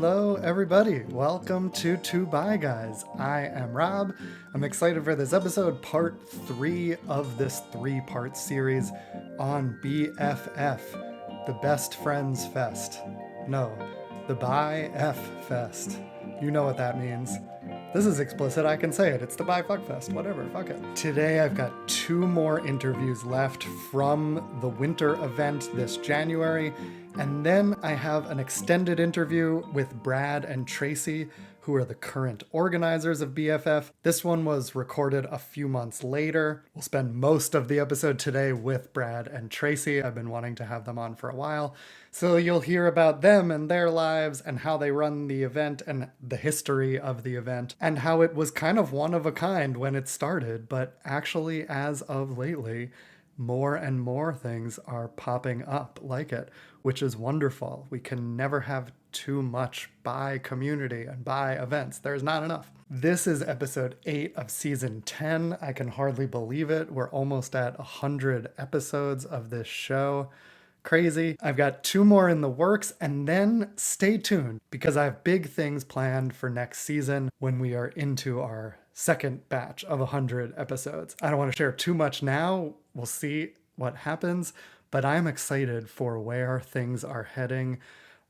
Hello, everybody. Welcome to Two Bi Guys. I am Rob. I'm excited for this episode, part 3 of this 3-part series on BFF, the Best Friends Fest. No, the Bi-F Fest. You know what that means. This is explicit, I can say it. It's the Bi-Fuck Fest, whatever, fuck it. Today I've got 2 more interviews left from the winter event this January, and then I have an extended interview with Brad and Tracy, who are the current organizers of BFF. This one was recorded a few months later. We'll spend most of the episode today with Brad and Tracy. I've been wanting to have them on for a while. So you'll hear about them and their lives and how they run the event and the history of the event and how it was kind of one of a kind when it started, but actually as of lately, more and more things are popping up like it, which is wonderful. We can never have too much bi community and bi events. There's not enough. This is episode 8 of season 10. I can hardly believe it. We're almost at 100 episodes of this show. Crazy. I've got 2 more in the works, and then stay tuned because I have big things planned for next season when we are into our second batch of 100 episodes. I don't want to share too much now. We'll see what happens, but I'm excited for where things are heading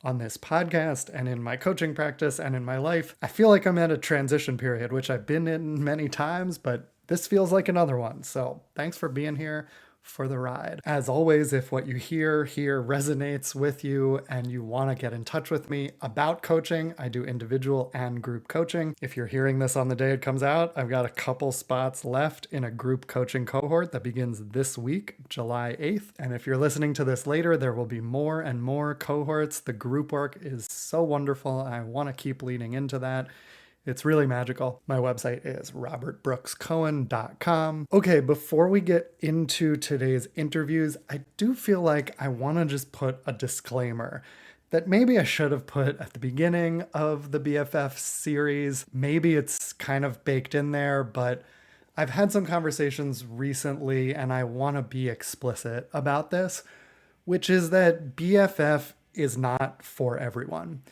on this podcast and in my coaching practice and in my life. I feel like I'm at a transition period, which I've been in many times, but this feels like another one. So thanks for being here for the ride. As always, if what you hear here resonates with you and you want to get in touch with me about coaching, I do individual and group coaching. If you're hearing this on the day it comes out, I've got a couple spots left in a group coaching cohort that begins this week, July 8th. And if you're listening to this later, there will be more and more cohorts. The group work is so wonderful. I want to keep leaning into that. It's really magical. My website is robertbrookscohen.com. Okay, before we get into today's interviews, I do feel like I want to just put a disclaimer that maybe I should have put at the beginning of the BFF series. Maybe it's kind of baked in there, but I've had some conversations recently and I want to be explicit about this, which is that BFF is not for everyone.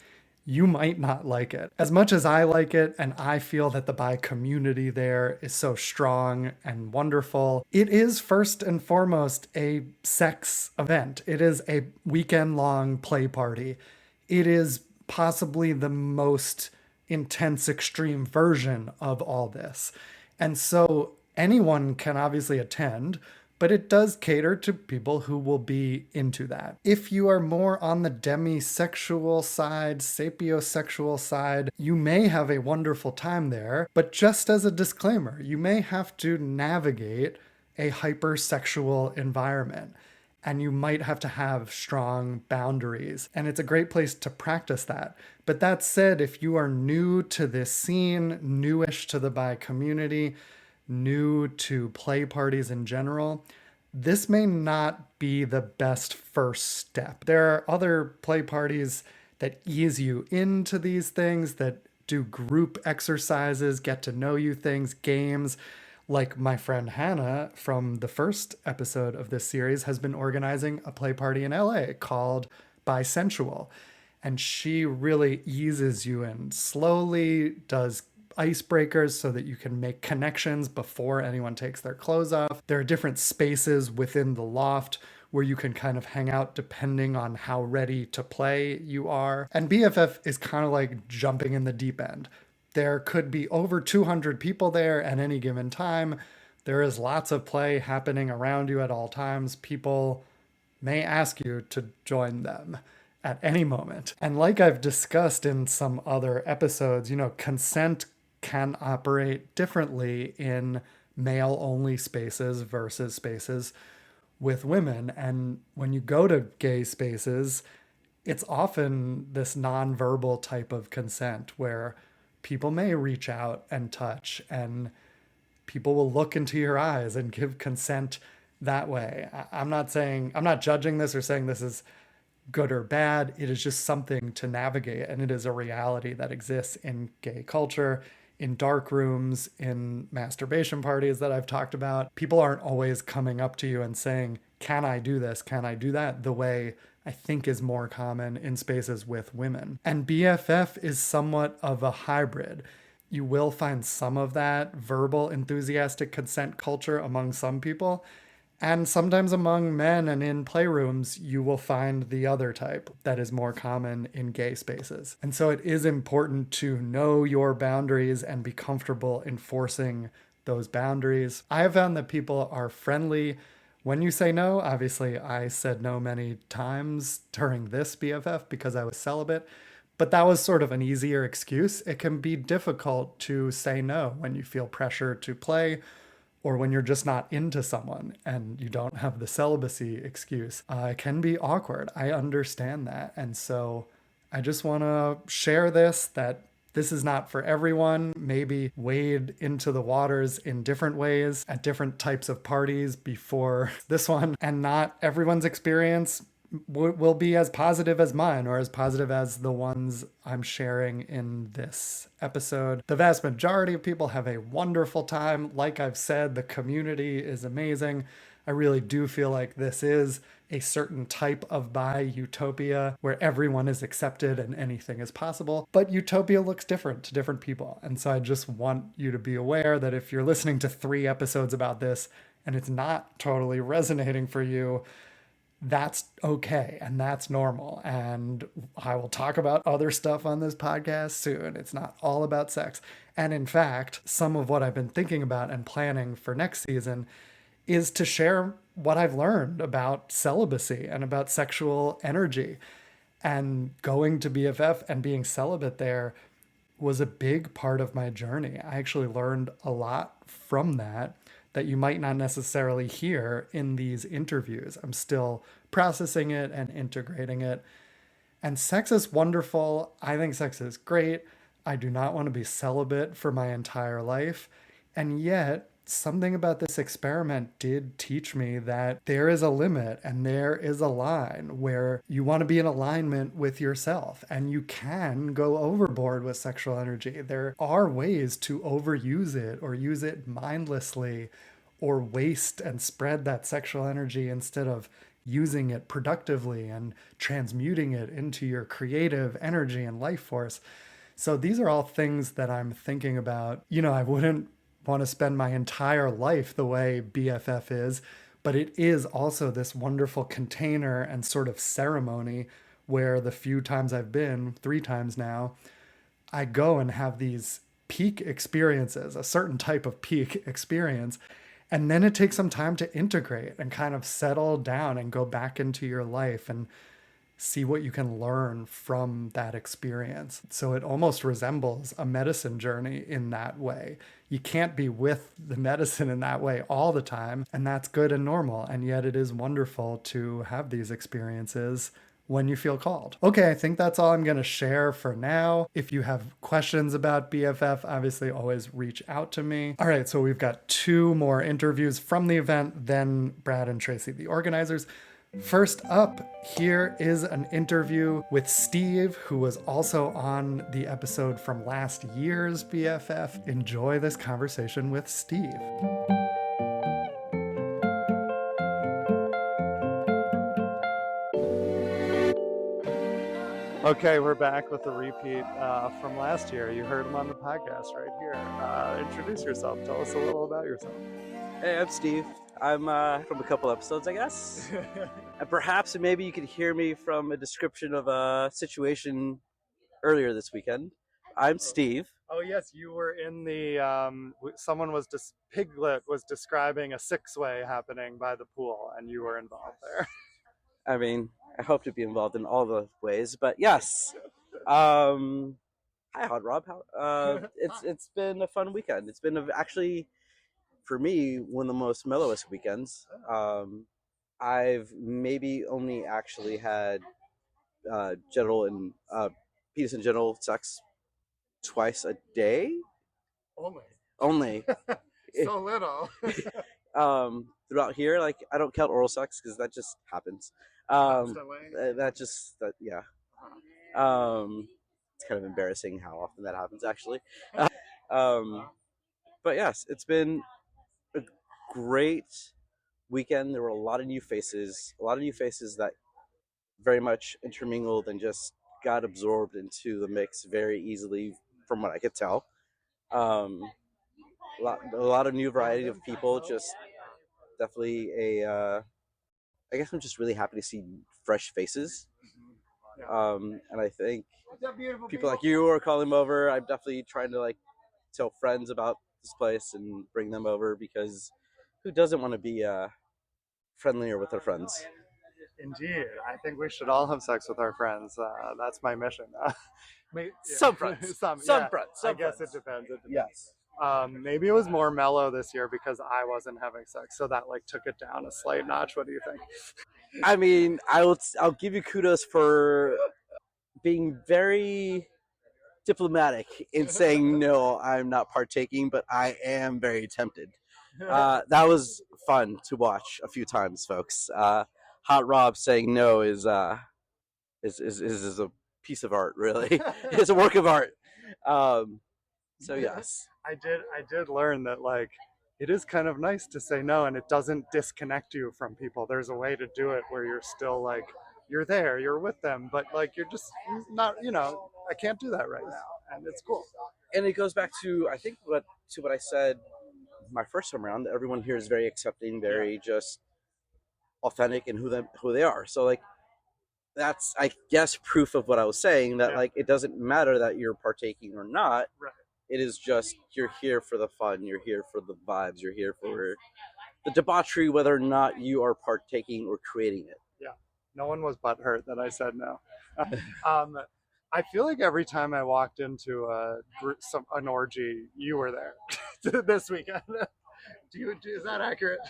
You might not like it. As much as I like it, and I feel that the bi community there is so strong and wonderful, it is first and foremost a sex event. It is a weekend-long play party. It is possibly the most intense, extreme version of all this. And so anyone can obviously attend, but it does cater to people who will be into that. If you are more on the demisexual side, sapiosexual side, you may have a wonderful time there, but just as a disclaimer, you may have to navigate a hypersexual environment, and you might have to have strong boundaries, and it's a great place to practice that. But that said, if you are new to this scene, newish to the bi community, new to play parties in general, this may not be the best first step. There are other play parties that ease you into these things, that do group exercises, get to know you things, games, like my friend Hannah from the first episode of this series has been organizing a play party in LA called Bisexual. And she really eases you in slowly, does icebreakers so that you can make connections before anyone takes their clothes off. There are different spaces within the loft where you can kind of hang out depending on how ready to play you are. And BFF is kind of like jumping in the deep end. There could be over 200 people there at any given time. There is lots of play happening around you at all times. People may ask you to join them at any moment. And like I've discussed in some other episodes, consent can operate differently in male-only spaces versus spaces with women. And when you go to gay spaces, it's often this nonverbal type of consent where people may reach out and touch, and people will look into your eyes and give consent that way. I'm not judging this or saying this is good or bad. It is just something to navigate, and it is a reality that exists in gay culture, in dark rooms, in masturbation parties that I've talked about. People aren't always coming up to you and saying, can I do this? Can I do that? The way I think is more common in spaces with women. And BFF is somewhat of a hybrid. You will find some of that verbal enthusiastic consent culture among some people. And sometimes among men and in playrooms, you will find the other type that is more common in gay spaces. And so it is important to know your boundaries and be comfortable enforcing those boundaries. I have found that people are friendly when you say no. Obviously, I said no many times during this BFF because I was celibate. But that was sort of an easier excuse. It can be difficult to say no when you feel pressure to play or when you're just not into someone and you don't have the celibacy excuse. It can be awkward. I understand that. And so I just want to share that this is not for everyone. Maybe wade into the waters in different ways at different types of parties before this one. And not everyone's experience will be as positive as mine or as positive as the ones I'm sharing in this episode. The vast majority of people have a wonderful time. Like I've said, the community is amazing. I really do feel like this is a certain type of bi utopia where everyone is accepted and anything is possible. But utopia looks different to different people. And so I just want you to be aware that if you're listening to 3 episodes about this and it's not totally resonating for you, that's okay and that's normal. And I will talk about other stuff on this podcast soon. It's not all about sex. And in fact, some of what I've been thinking about and planning for next season is to share what I've learned about celibacy and about sexual energy. And going to BFF and being celibate there was a big part of my journey. I actually learned a lot from that you might not necessarily hear in these interviews. I'm still processing it and integrating it. And sex is wonderful. I think sex is great. I do not want to be celibate for my entire life. And yet, something about this experiment did teach me that there is a limit and there is a line where you want to be in alignment with yourself and you can go overboard with sexual energy. There are ways to overuse it or use it mindlessly or waste and spread that sexual energy instead of using it productively and transmuting it into your creative energy and life force. So these are all things that I'm thinking about. I wouldn't want to spend my entire life the way BFF is, but it is also this wonderful container and sort of ceremony where the few times I've been, 3 times now, I go and have these peak experiences, a certain type of peak experience. And then it takes some time to integrate and kind of settle down and go back into your life and see what you can learn from that experience. So it almost resembles a medicine journey in that way. You can't be with the medicine in that way all the time, and that's good and normal. And yet it is wonderful to have these experiences when you feel called. Okay, I think that's all I'm going to share for now. If you have questions about BFF, obviously always reach out to me. All right, so we've got 2 more interviews from the event, then Brad and Tracy, the organizers. First up, here is an interview with Steve, who was also on the episode from last year's BFF. Enjoy this conversation with Steve. Okay, we're back with the repeat from last year. You heard him on the podcast right here. Introduce yourself. Tell us a little about yourself. Hey, I'm Steve. I'm from a couple episodes, I guess. And perhaps maybe you could hear me from a description of a situation earlier this weekend. I'm Steve. Oh yes, you were in the. Someone was Piglet was describing a 6-way happening by the pool, and you were involved there. I mean, I hope to be involved in all the ways, but yes. Hi, Hot Rob. It's been a fun weekend. It's been actually, for me, one of the most mellowest weekends. I've maybe only actually had genital and penis and genital sex twice a day. Only. So little. Throughout here, like I don't count oral sex because that just happens. Yeah. It's kind of embarrassing how often that happens, actually. But yes, it's been a great weekend. There were a lot of new faces that very much intermingled and just got absorbed into the mix very easily, from what I could tell. Um, a lot of new variety of people. Just definitely a. I guess I'm just really happy to see fresh faces. And I think people like you are calling them over. I'm definitely trying to like tell friends about this place and bring them over because who doesn't want to be friendlier with their friends? Indeed. I think we should all have sex with our friends. That's my mission. Some friends, some friends, I some guess friends. it depends. Yes. Maybe it was more mellow this year because I wasn't having sex, so that like took it down a slight notch. What do you think? I mean, I'll give you kudos for being very diplomatic in saying no, I'm not partaking, but I am very tempted. That was fun to watch a few times, folks. Hot Rob saying no is a piece of art, really. It's a work of art. Um, so yes, I did learn that like it is kind of nice to say no and it doesn't disconnect you from people. There's a way to do it where you're still like you're there, you're with them, but like you're just not, I can't do that right now. And it's cool. and it goes back to I think what I said my first time around. That everyone here is very accepting, very just authentic in who they are. So like that's I guess proof of what I was saying that like it doesn't matter that you're partaking or not. Right. It is just you're here for the fun, you're here for the vibes, you're here for the debauchery, whether or not you are partaking or creating it. Yeah. No one was butthurt that I said no. um, I feel like every time I walked into an orgy, you were there this weekend. Is that accurate?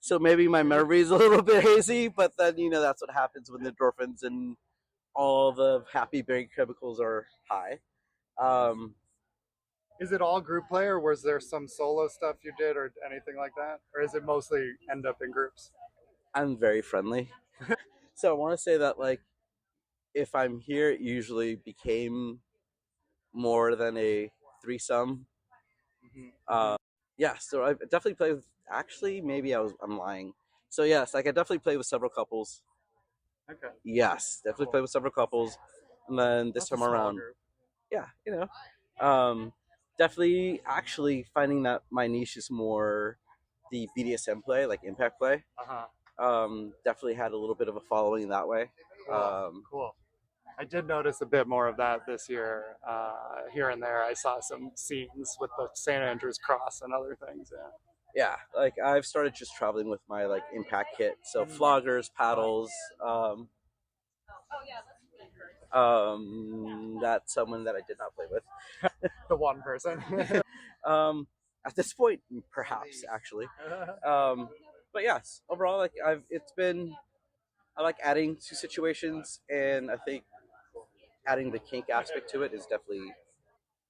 So maybe my memory is a little bit hazy, but then that's what happens when the endorphins and all the happy brain chemicals are high. Um, Is it all group play, or was there some solo stuff you did, or anything like that, or is it mostly end up in groups? I'm very friendly, so I want to say that like if I'm here, it usually became more than a threesome. Uh, yeah, so I definitely played with. Actually, maybe I'm lying. So yes, like I definitely played with several couples. Okay. Yes, definitely played with several couples, and then this That's a time small around, group. yeah, definitely actually finding that my niche is more the BDSM play, like impact play. Uh-huh. Definitely had a little bit of a following that way. Cool. I did notice a bit more of that this year. Here and there, I saw some scenes with the St. Andrew's Cross and other things. Yeah. Yeah, like I've started just traveling with my like impact kit, so floggers, paddles. That's someone that I did not play with. The one person. At this point, perhaps actually. Um, but yes, overall, like I like adding to situations, and I think adding the kink aspect to it is definitely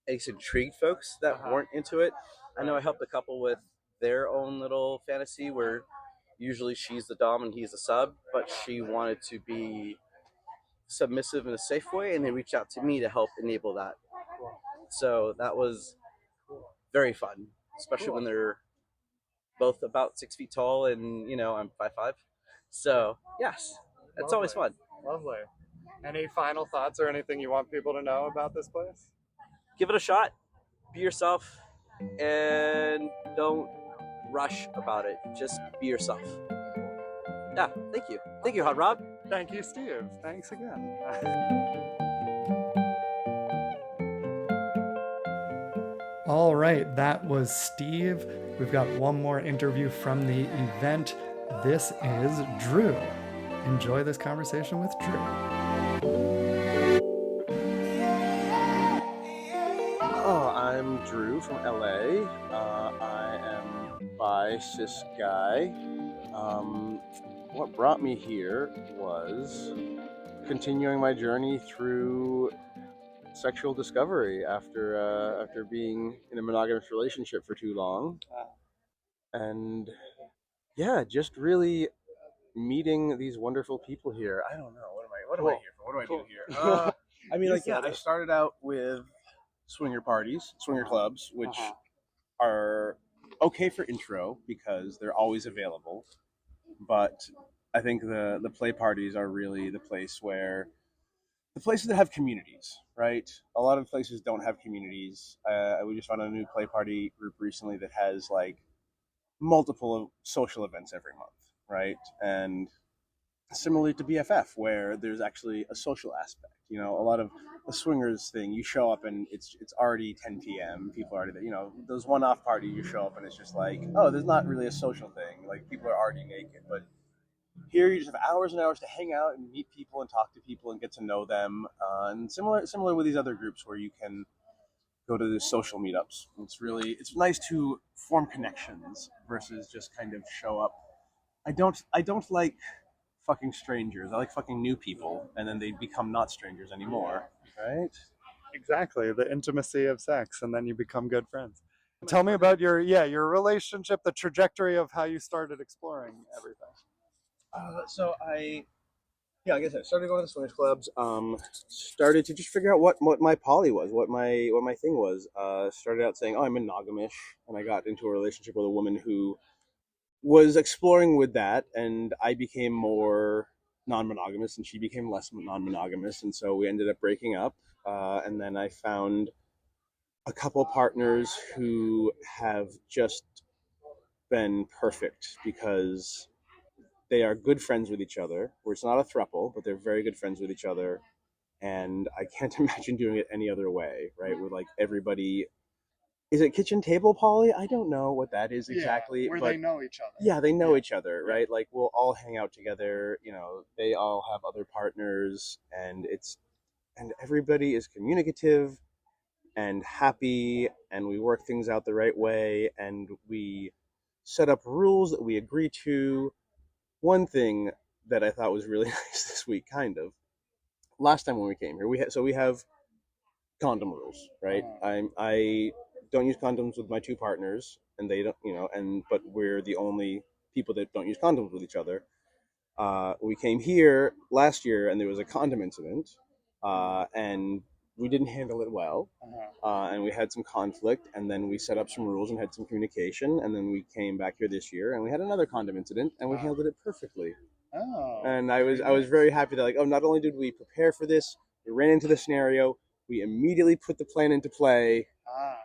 it's intrigued folks that weren't into it. I know I helped a couple with their own little fantasy where usually she's the dom and he's the sub, but she wanted to be submissive in a safe way, and they reached out to me to help enable that. So that was very fun, especially when they're both about 6 feet tall, and I'm 5'5". So yes, it's always fun. Lovely. Any final thoughts or anything you want people to know about this place? Give it a shot. Be yourself, and don't rush about it. Just be yourself. Yeah, thank you, Hot Rob. Thank you, Steve. Thanks again. All right, that was Steve. We've got one more interview from the event. This is Drew. Enjoy this conversation with Drew. Oh, I'm Drew from LA. I am bi cis guy. What brought me here was continuing my journey through sexual discovery after being in a monogamous relationship for too long, and yeah, just really meeting these wonderful people here. I don't know what am I here for? What do I do here? I mean, like, yeah, I started out with swinger parties, swinger clubs, which are okay for intro because they're always available. But I think the play parties are really the places that have communities, right? A lot of places don't have communities. We just found a new play party group recently that has like multiple social events every month, right? And similarly to BFF, where there's actually a social aspect. You know, a lot of the swingers thing, you show up and it's already 10 p.m. People are already there. You know, those one-off party, you show up and it's just like, oh, there's not really a social thing. Like people are already naked, but here you just have hours and hours to hang out and meet people and talk to people and get to know them. And similar with these other groups where you can go to the social meetups. It's nice to form connections versus just kind of show up. I don't like fucking strangers. I like fucking new people, and then they become not strangers anymore, right? Exactly, the intimacy of sex, and then you become good friends. Tell me about your relationship, the trajectory of how you started exploring everything. Like I said, started going to the swingers clubs. Started to just figure out what my poly was, what my thing was. Started out saying, "Oh, I'm monogamish," and I got into a relationship with a woman who was exploring with that, and I became more non-monogamous, and she became less non-monogamous, and so we ended up breaking up. And then I found a couple partners who have just been perfect because they are good friends with each other. Where it's not a throuple, but they're very good friends with each other, and I can't imagine doing it any other way, right? With like everybody. Is it kitchen table poly? I don't know what that is exactly. Where but they know each other. yeah, they know each other, right? Like we'll all hang out together. You know, they all have other partners, and everybody is communicative and happy, and we work things out the right way, and we set up rules that we agree to. One thing that I thought was really nice this week, kind of last time when we came here, we have condom rules, right? I don't use condoms with my two partners, and they don't, you know, and but we're the only people that don't use condoms with each other. We came here last year, and there was a condom incident, and we didn't handle it well, and we had some conflict, and then we set up some rules and had some communication, and then we came back here this year, and we had another condom incident, and we handled it perfectly. Oh. And I was very happy that like, oh, not only did we prepare for this, we ran into the scenario, we immediately put the plan into play,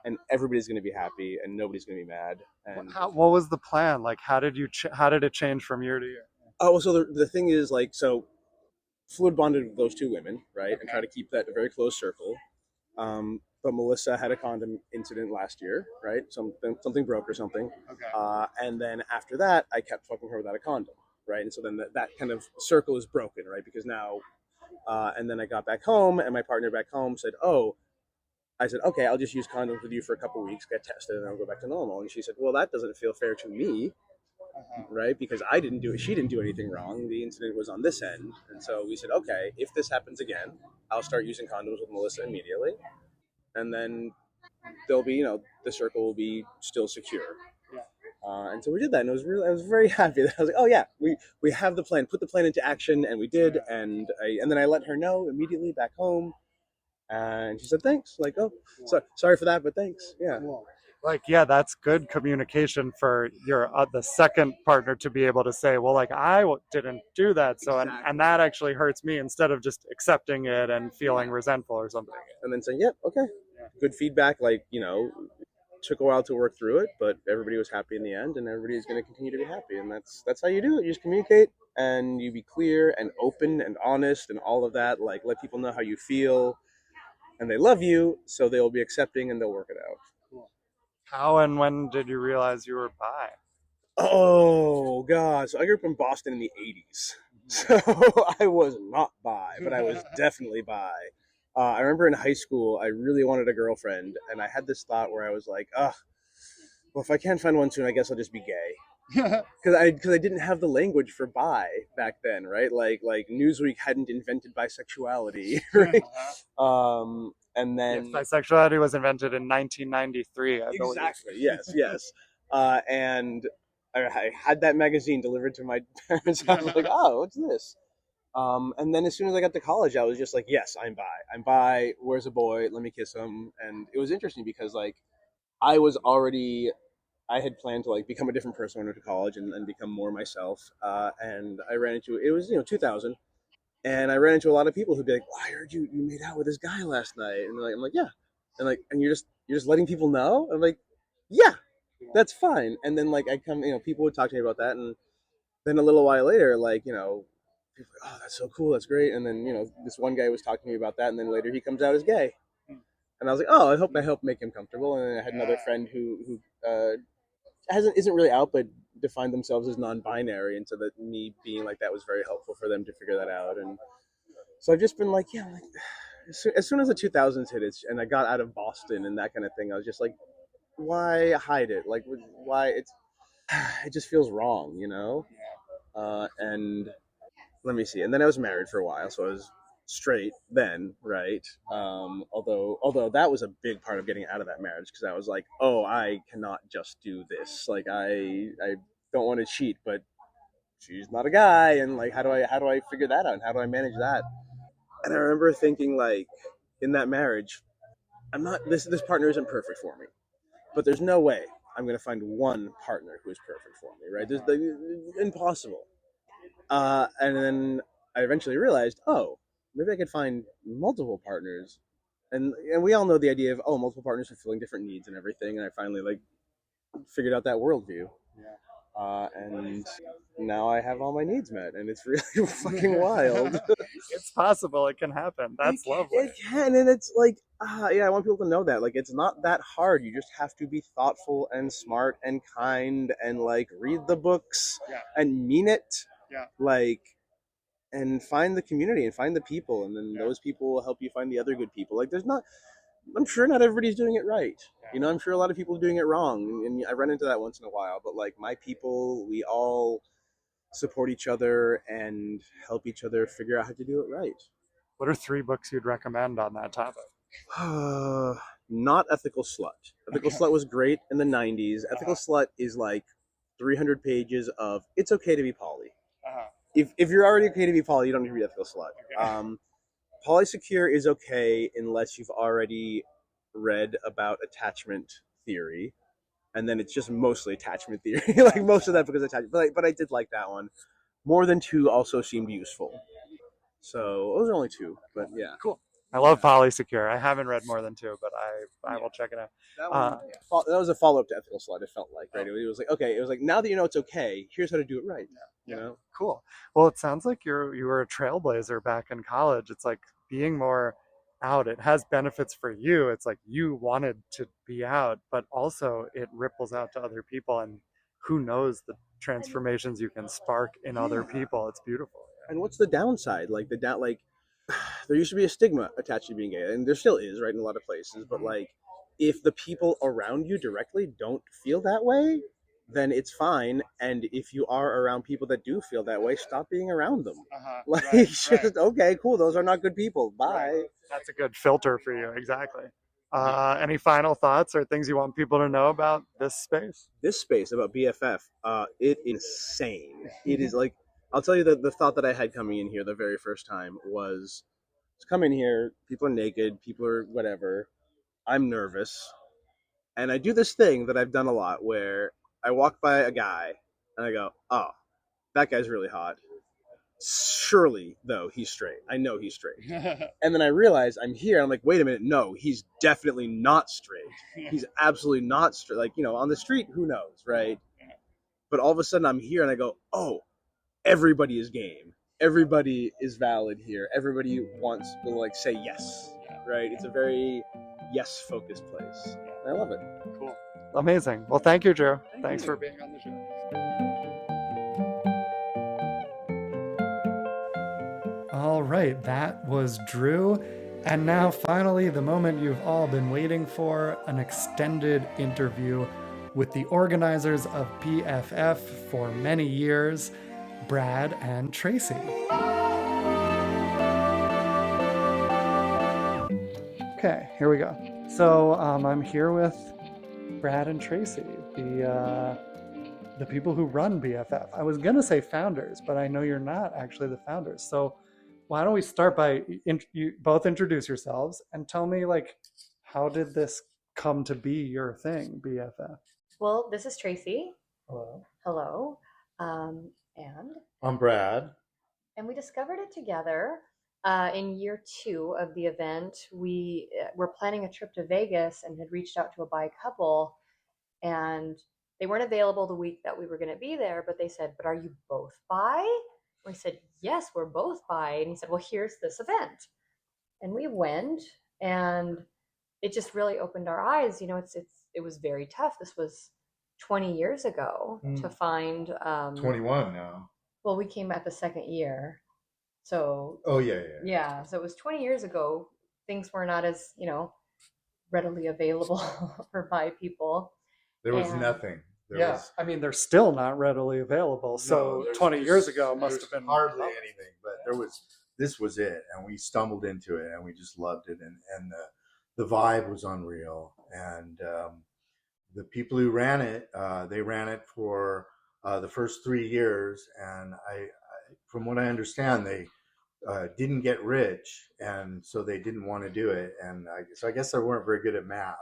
and everybody's going to be happy, and nobody's going to be mad. And What was the plan? Like, how did how did it change from year to year? oh, so the thing is like so. Fluid bonded with those two women, right, and try to keep that a very close circle. But Melissa had a condom incident last year, right? Something broke or something. Okay. And then after that, I kept fucking her without a condom, right? And so then that kind of circle is broken, right? Because now, and then I got back home, and my partner back home said, "Oh," I said, "Okay, I'll just use condoms with you for a couple weeks, get tested, and then I'll go back to normal." And she said, "Well, that doesn't feel fair to me." Right? Because she didn't do anything wrong. The incident was on this end. And so we said, okay, if this happens again, I'll start using condoms with Melissa immediately. And then there'll be, the circle will be still secure. And so we did that, and I was very happy that I was like, oh yeah, we have the plan, put the plan into action, and we did, and then I let her know immediately back home, and she said thanks, like, oh, sorry for that, but thanks, yeah. Like, yeah, that's good communication for your the second partner to be able to say, well, like didn't do that, so Exactly. and that actually hurts me, instead of just accepting it and feeling resentful or something. And then saying, yep, okay, good feedback, like, took a while to work through it, but everybody was happy in the end, and everybody is going to continue to be happy, and that's how you do it. You just communicate, and you be clear and open and honest and all of that. Like, let people know how you feel, and they love you, so they'll be accepting and they'll work it out. How and when did you realize you were bi? Oh God! So I grew up in Boston in the '80s, so I was not bi, but I was definitely bi. I remember in high school, I really wanted a girlfriend, and I had this thought where I was like, well, if I can't find one soon, I guess I'll just be gay. Because I didn't have the language for bi back then, right? Like Newsweek hadn't invented bisexuality, right? And then bisexuality was invented in 1993. I believe. Exactly. Yes. And I had that magazine delivered to my parents' house. I was like, oh, what's this? And then as soon as I got to college, I was just like, yes, I'm bi. I'm bi. Where's a boy? Let me kiss him. And it was interesting because like I was already I had planned to like become a different person when I went to college and become more myself. And I ran into it was 2000, and I ran into a lot of people who'd be like, well, "I heard you made out with this guy last night," and I'm like, "Yeah," and you're just letting people know. I'm like, "Yeah, that's fine." And then like I come, people would talk to me about that, and then a little while later, like people are like, "Oh, that's so cool, that's great." And then this one guy was talking to me about that, and then later he comes out as gay, and I was like, "Oh, I hope make him comfortable." And then I had another friend who hasn't isn't really out, but defined themselves as non-binary, and so that me being like that was very helpful for them to figure that out. And so I've just been like, yeah, like as soon as the 2000s hit it, and I got out of Boston and that kind of thing, I was just like, why hide it? Like, why it just feels wrong, And let me see. And then I was married for a while, so I was straight then, right? Although that was a big part of getting out of that marriage, because I was like, oh, I cannot just do this. Like I don't want to cheat, but she's not a guy, and like how do I figure that out? And how do I manage that? And I remember thinking, like, in that marriage, I'm not this partner isn't perfect for me, but there's no way I'm gonna find one partner who is perfect for me, right? There's impossible. And then I eventually realized, oh, maybe I could find multiple partners, and we all know the idea of, oh, multiple partners fulfilling different needs and everything. And I finally like figured out that worldview, and now I have all my needs met, and it's really fucking wild. It's possible. It can happen. That's lovely. It can, and it's like, yeah, I want people to know that, like, it's not that hard. You just have to be thoughtful and smart and kind, and like read the books, Yeah. and mean it, Yeah. like, and find the community and find the people, and then Yeah. those people will help you find the other good people. Like, I'm sure not everybody's doing it right. Yeah. I'm sure a lot of people are doing it wrong, and I run into that once in a while. But like my people, we all support each other and help each other figure out how to do it right. What are 3 books you'd recommend on that topic? Not Ethical Slut. Ethical Slut was great in the 90s. Ethical Slut is like 300 pages of it's okay to be poly. If you're already okay to be poly, you don't need to read Ethical Slut. Polysecure is okay unless you've already read about attachment theory, and then it's just mostly attachment theory. Like most of that book is attachment, but I did like that one. More Than Two also seemed useful. So those are only two, but yeah. Cool. I love Polysecure. I haven't read More Than Two, but I will check it out. That was a follow up to Ethical Slut. It felt like, right. It was like, okay, it was like, now that you know it's okay, here's how to do it right. Cool. Well, it sounds like you were a trailblazer back in college. It's like being more out. It has benefits for you. It's like you wanted to be out, but also it ripples out to other people, and who knows the transformations you can spark in other people. It's beautiful. And what's the downside? Like there used to be a stigma attached to being gay, and there still is, right, in a lot of places. But like, if the people around you directly don't feel that way, then it's fine. And if you are around people that do feel that way, stop being around them. Like, just okay, cool. Those are not good people. Bye. Right. That's a good filter for you. Exactly. Any final thoughts or things you want people to know about this space? This space about BFF, it is insane. It is like, I'll tell you that the thought that I had coming in here the very first time was, come in here, people are naked, people are whatever. I'm nervous. And I do this thing that I've done a lot where I walk by a guy and I go, oh, that guy's really hot. Surely, though, he's straight. I know he's straight. And then I realize I'm here. And I'm like, wait a minute. No, he's definitely not straight. He's absolutely not straight. Like, on the street, who knows, right? But all of a sudden I'm here and I go, oh, everybody is game. Everybody is valid here. Everybody will like say yes, right? It's a very yes focused place. I love it. Cool. Amazing. Well, thank you, Drew. Thanks for being on the show. All right, that was Drew. And now, finally, the moment you've all been waiting for, an extended interview with the organizers of BFF for many years, Brad and Tracy. Okay, here we go. So I'm here with Brad and Tracy, the people who run BFF. I was gonna say founders, but I know you're not actually the founders. So why don't we start by you both introduce yourselves and tell me, like, how did this come to be your thing, BFF? Well, this is Tracy. Hello. Hello. And I'm Brad. we discovered it together in year 2 of the event. We were planning a trip to Vegas and had reached out to a bi couple, and they weren't available the week that we were going to be there, but they said, "But are you both bi?" We said, "Yes, we're both bi." And he said, "Well, here's this event." And we went, and it just really opened our eyes. You know, it was very tough. This was 20 years ago to find 21 now. well, we came at the second year. So Oh yeah. yeah, so it was 20 years ago. Things were not as, readily available for bi people. There was And- nothing. I mean, they're still not readily available. So 20 years ago must have been hardly anything, but this was it, and we stumbled into it, and we just loved it, and the vibe was unreal, and the people who ran it, they ran it for the first 3 years, and I from what I understand, they didn't get rich, and so they didn't want to do it, and I guess they weren't very good at math.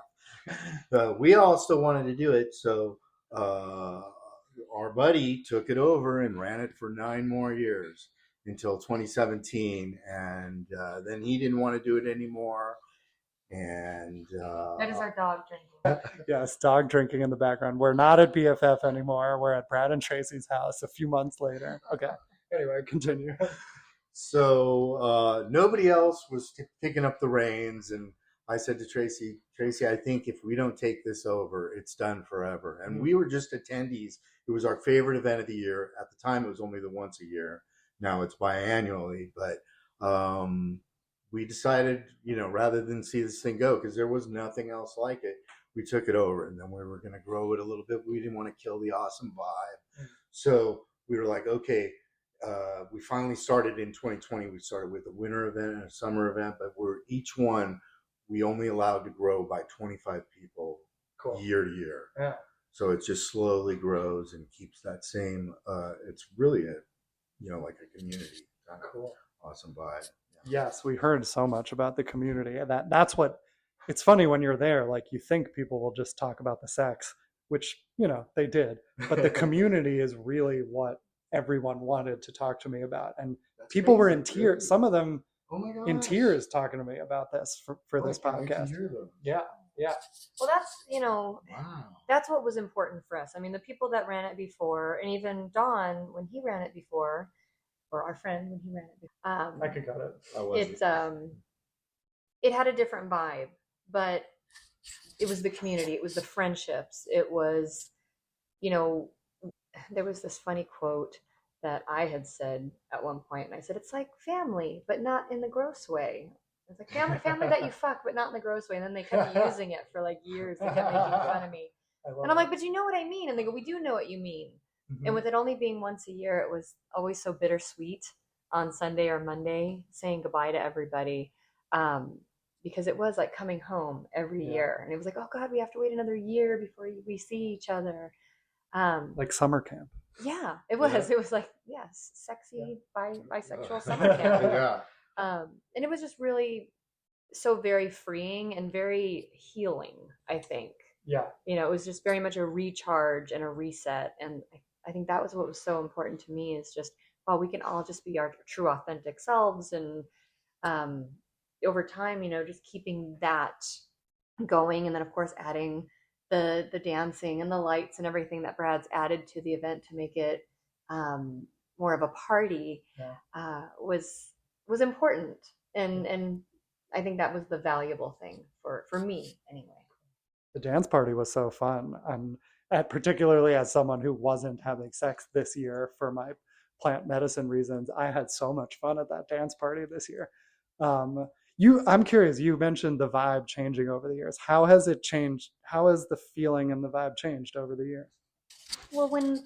We all still wanted to do it, so our buddy took it over and ran it for 9 more years until 2017, and then he didn't want to do it anymore. And That is our dog drinking. Yes, dog drinking in the background. We're not at BFF anymore. We're at Brad and Tracy's house a few months later. Okay. Anyway, continue. So nobody else was picking up the reins, and I said to Tracy, I think if we don't take this over, it's done forever. And we were just attendees. It was our favorite event of the year. At the time, it was only the once a year. Now it's biannually. But we decided, rather than see this thing go, because there was nothing else like it, we took it over. And then we were going to grow it a little bit. We didn't want to kill the awesome vibe. So we were like, okay. We finally started in 2020. We started with a winter event and a summer event, but we only allowed to grow by 25 people year to year. Yeah. So it just slowly grows and keeps that same, it's really like a community. Cool. Awesome vibe. Yeah. Yes, we heard so much about the community. That's what, it's funny when you're there, like you think people will just talk about the sex, which, they did, but the community is really what everyone wanted to talk to me about. And That's people were amazing, in tears. really. Some of them in gosh. tears talking to me about this for this I can't wait to podcast. hear them. Yeah. Well, that's, Wow. that's what was important for us. I mean, the people that ran it before, and even Don, when he ran it before, or our friend when he ran it before, I could got it. I wasn't. it's it had a different vibe, but it was the community, it was the friendships, it was, there was this funny quote that I had said at one point, and I said, "It's like family, but not in the gross way." It's like family that you fuck, but not in the gross way. And then they kept using it for like years. They kept making fun of me. And I'm like, "But you know what I mean?" And they go, "We do know what you mean." And with it only being once a year, it was always so bittersweet on Sunday or Monday saying goodbye to everybody. Because it was like coming home every year. And it was like, "Oh God, we have to wait another year before we see each other." Like summer camp. Yeah, it was. Yeah. It was like, yes, sexy bisexual summer camp. Yeah. And it was just really so very freeing and very healing, I think. Yeah. It was just very much a recharge and a reset. And I think that was what was so important to me, is just, well, we can all just be our true authentic selves. And over time, just keeping that going. And then, of course, adding the dancing and the lights and everything that Brad's added to the event to make it more of a party was important. And I think that was the valuable thing for me anyway. The dance party was so fun. And particularly as someone who wasn't having sex this year for my plant medicine reasons, I had so much fun at that dance party this year. I'm curious, you mentioned the vibe changing over the years. How has it changed? How has the feeling and the vibe changed over the years? Well, when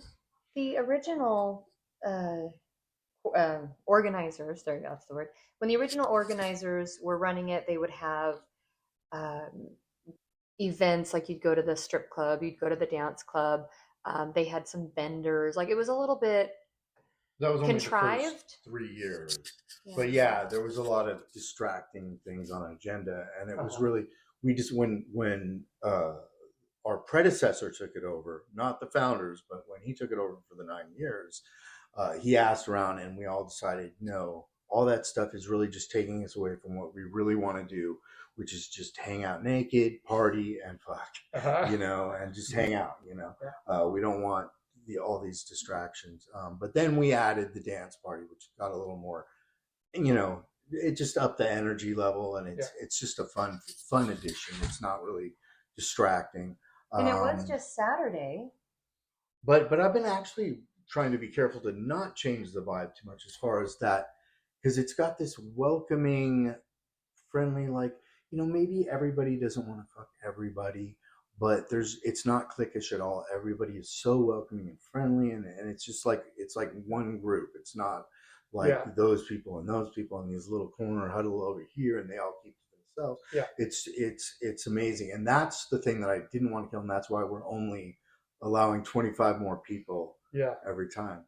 the original organizers, sorry, that's the word. When the original organizers were running it, they would have events, like you'd go to the strip club, you'd go to the dance club. They had some vendors. Like, it was a little bit That was only contrived. the first 3 years. Yeah. But yeah, there was a lot of distracting things on agenda, and it was really, we just when our predecessor took it over, not the founders, but when he took it over for the 9 years, he asked around, and we all decided, no, all that stuff is really just taking us away from what we really want to do, which is just hang out naked, party, and fuck, and just hang out. We don't want all these distractions. But then we added the dance party, which got a little more, it just upped the energy level, and it's just a fun addition. It's not really distracting. And it was just Saturday. But I've been actually trying to be careful to not change the vibe too much as far as that, because it's got this welcoming, friendly, like, maybe everybody doesn't want to fuck everybody, but it's not cliquish at all. Everybody is so welcoming and friendly, and it's just like, it's like one group. It's not like those people in these little corner huddle over here, and they all keep to themselves. It's amazing, and that's the thing that I didn't want to kill, and that's why we're only allowing 25 more people every time.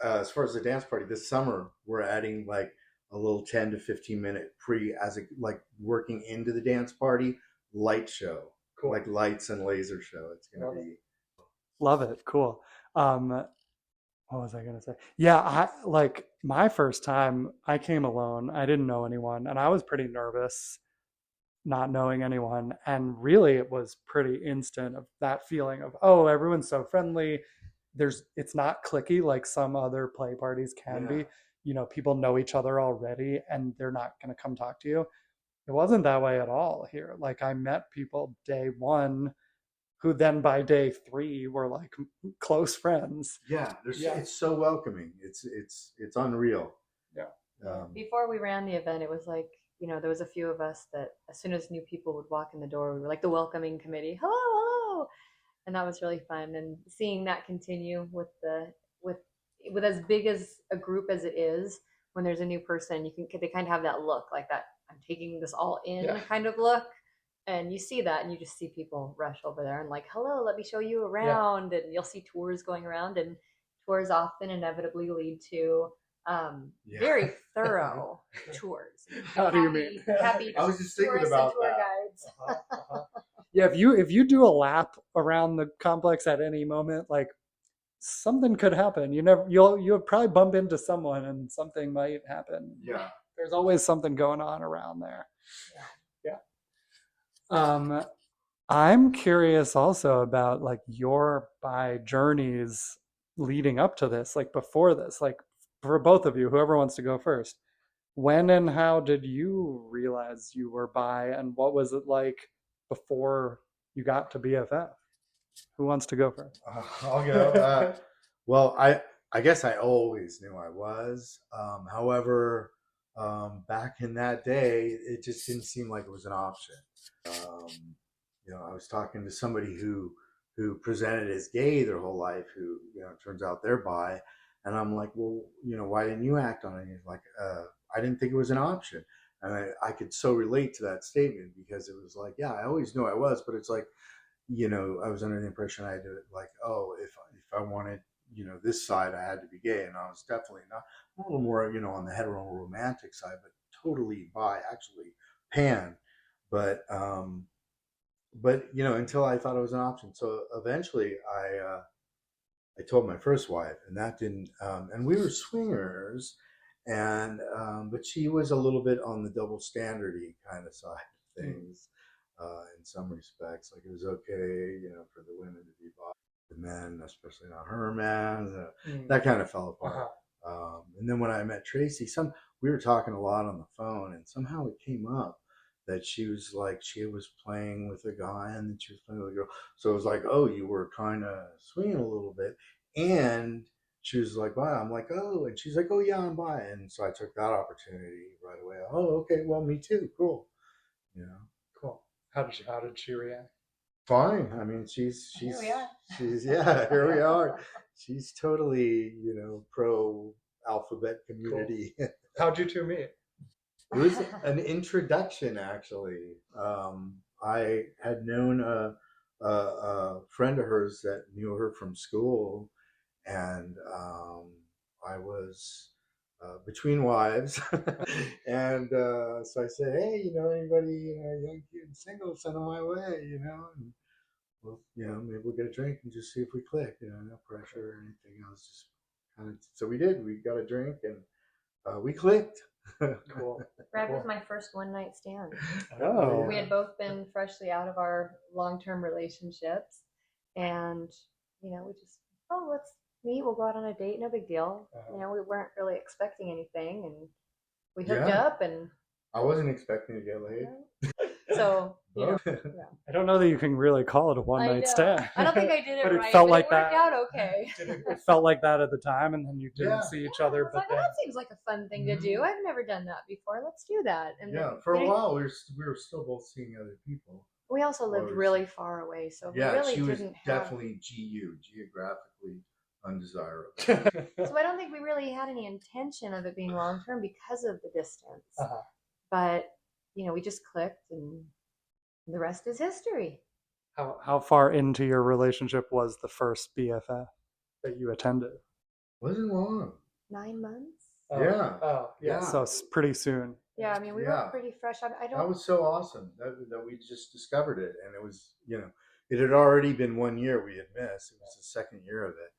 As far as the dance party, this summer we're adding like a little 10 to 15 minute like working into the dance party light show. Cool. Like lights and laser show. It's gonna be love it. Cool. What was I gonna say? Yeah, I like my first time I came alone. I didn't know anyone, and I was pretty nervous not knowing anyone. And really it was pretty instant of that feeling of, oh, everyone's so friendly. It's not cliquey like some other play parties can be. People know each other already and they're not going to come talk to you. It wasn't that way at all here. Like I met people day one who then by day 3 were like close friends. It's so welcoming. It's unreal. Before we ran the event, it was like, there was a few of us that as soon as new people would walk in the door, we were like the welcoming committee. Hello, hello. And that was really fun. And seeing that continue with as big as a group as it is, when there's a new person, they kind of have that look, like that I'm taking this all in kind of look. And you see that, and you just see people rush over there and like, hello, let me show you around. And you'll see tours going around, and tours often inevitably lead to very thorough tours. How do you mean? Happy I was just thinking about tour that. guides. Yeah, if you do a lap around the complex at any moment, like something could happen. You'll probably bump into someone and something might happen. Yeah. There's always something going on around there. Yeah. I'm curious also about like your bi journeys leading up to this, like before this, like for both of you, whoever wants to go first. When and how did you realize you were bi, and what was it like before you got to BFF? Who wants to go first? I'll go. Well, I guess I always knew I was. However, back in that day, it just didn't seem like it was an option. I was talking to somebody who presented as gay their whole life, who turns out they're bi, and I'm like, well, why didn't you act on it? And he's like, I didn't think it was an option. And I could so relate to that statement, because it was like, yeah, I always knew I was, but it's like, I was under the impression I had to, like, oh, if I wanted, this side, I had to be gay, and I was definitely not. A little more, on the heteroromantic side, but totally bi, actually pan. But until I thought it was an option. So eventually I told my first wife, and that didn't, and we were swingers, and but she was a little bit on the double standardy kind of side of things. In some respects, like it was okay, for the women to be bi, the men, especially not her man, that kind of fell apart. And then when I met Tracy, we were talking a lot on the phone, and somehow it came up that she was playing with a guy, and then she was playing with a girl. So it was like, oh, you were kind of swinging a little bit. And she was like, bi. I'm like, oh, and she's like, oh yeah, I'm bi. And so I took that opportunity right away. Oh, okay, well, me too. Cool. Cool. How did she react? Fine. I mean, she's here we are. She's totally, pro alphabet community. Cool. How'd you two meet? It was an introduction, actually. I had known a friend of hers that knew her from school, and I was between wives. And so I said, hey, anybody, young kid single, send them my way, and well, maybe we'll get a drink and just see if we click, no pressure or anything else. Just kind of, so we did. We got a drink and we clicked. Cool. Brad was my first one night stand. Oh. We had both been freshly out of our long-term relationships, and we just, let's meet. We'll go out on a date. No big deal. We weren't really expecting anything, and we hooked up. And I wasn't expecting to get laid. So I don't know that you can really call it a one night stand. I don't think I did it But right. it felt but like it worked that. out okay. It felt like that at the time, and then you didn't see each other. I was But like, then, that seems like a fun thing to do. I've never done that before. Let's do that. And then, for a while we were still both seeing other people. we also lived really far away, so we really she was didn't definitely geographically undesirable. So I don't think we really had any intention of it being long term because of the distance. But we just clicked, and the rest is history. how far into your relationship was the first BFF that you attended? Wasn't long. 9 months. Yeah. So it's pretty soon. Yeah, I mean, we were pretty fresh. I don't. That was so awesome that we just discovered it, and it was it had already been 1 year we had missed. It was the second year of it,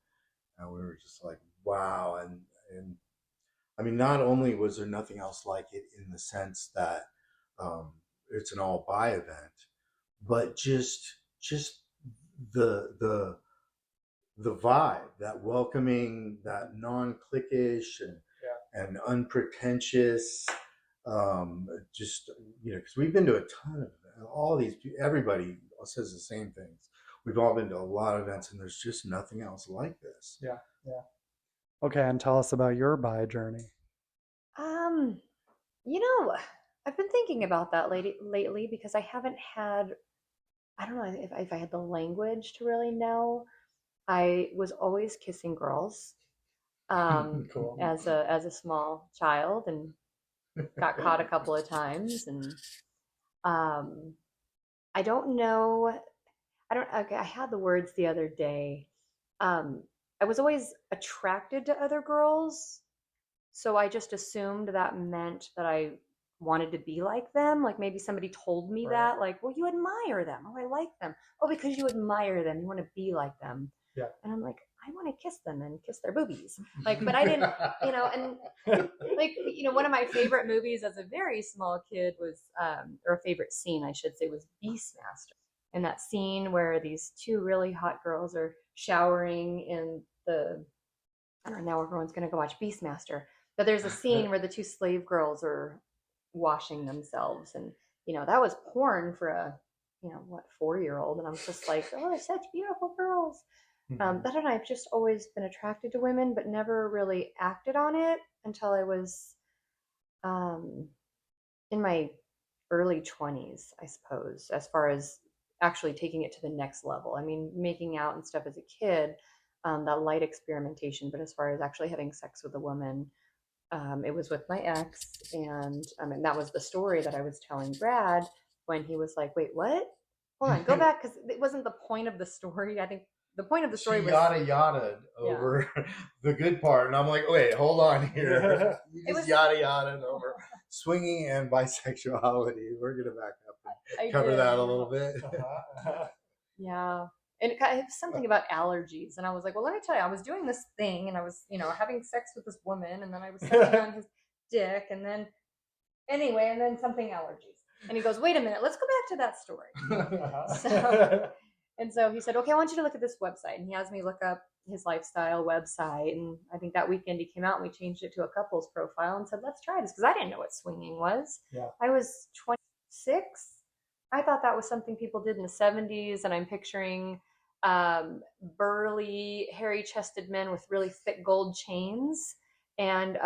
and we were just like, wow. And I mean, not only was there nothing else like it in the sense that it's an all bi event, but just the vibe, that welcoming, that non-cliquish and unpretentious, just because we've been to a ton of all these people. Everybody says the same things. We've all been to a lot of events, and there's just nothing else like this. Yeah. Okay, and tell us about your bi journey. I've been thinking about that lately because I haven't had. I don't know if I had the language to really know. I was always kissing girls Cool. as a small child, and got caught a couple of times. And I don't know. Okay, I had the words the other day. I was always attracted to other girls, so I just assumed that meant that I wanted to be like them. Like maybe somebody told me that, like, well, you admire them. Oh, I like them. Oh, because you admire them, you want to be like them. Yeah. And I'm like, I want to kiss them and kiss their boobies. Like, but I didn't, and like, one of my favorite movies as a very small kid was, or a favorite scene, I should say, was Beastmaster. And that scene where these two really hot girls are showering in I don't know, now everyone's going to go watch Beastmaster. But there's a scene where the two slave girls are washing themselves, and that was porn for a 4-year-old, and I'm just like, oh, they're such beautiful girls. But I don't know, I've just always been attracted to women, but never really acted on it until I was in my early 20s, I suppose, as far as actually taking it to the next level. I mean, making out and stuff as a kid, that light experimentation, but as far as actually having sex with a woman, it was with my ex. And that was the story that I was telling Brad when he was like, wait, what? Hold on, go back, because it wasn't the point of the story. I think the point of the story was yada over the good part, and I'm like, wait, hold on here. You just yada over swinging and bisexuality. We're gonna back up and cover that a little bit. Yeah. And it was something about allergies, and I was like, well, let me tell you, I was doing this thing, and I was having sex with this woman, and then I was sucking on his dick, and then something allergies. And he goes, wait a minute, let's go back to that story. So he said, okay, I want you to look at this website. And he has me look up his lifestyle website. And I think that weekend he came out and we changed it to a couple's profile and said, let's try this. Because I didn't know what swinging was. Yeah. I was 26. I thought that was something people did in the 70s. And I'm picturing burly, hairy-chested men with really thick gold chains. And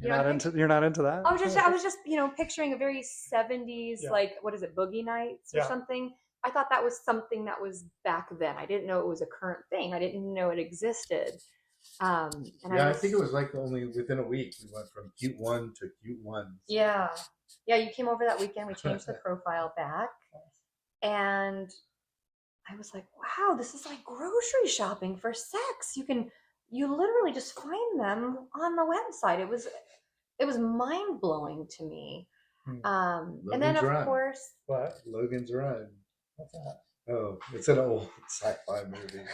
you're not into that? I was just picturing a very 70s, like, what is it, boogie nights or something. I thought that was something that was back then. I didn't know it was a current thing. I didn't know it existed. I think it was like only within a week we went from cute one to cute one. Yeah, you came over that weekend. We changed the profile back, and I was like, wow, this is like grocery shopping for sex. You can you literally just find them on the website. It was mind blowing to me. And then Logan's of Run. course, What? Logan's Run. What's that? Oh, it's an old sci-fi movie.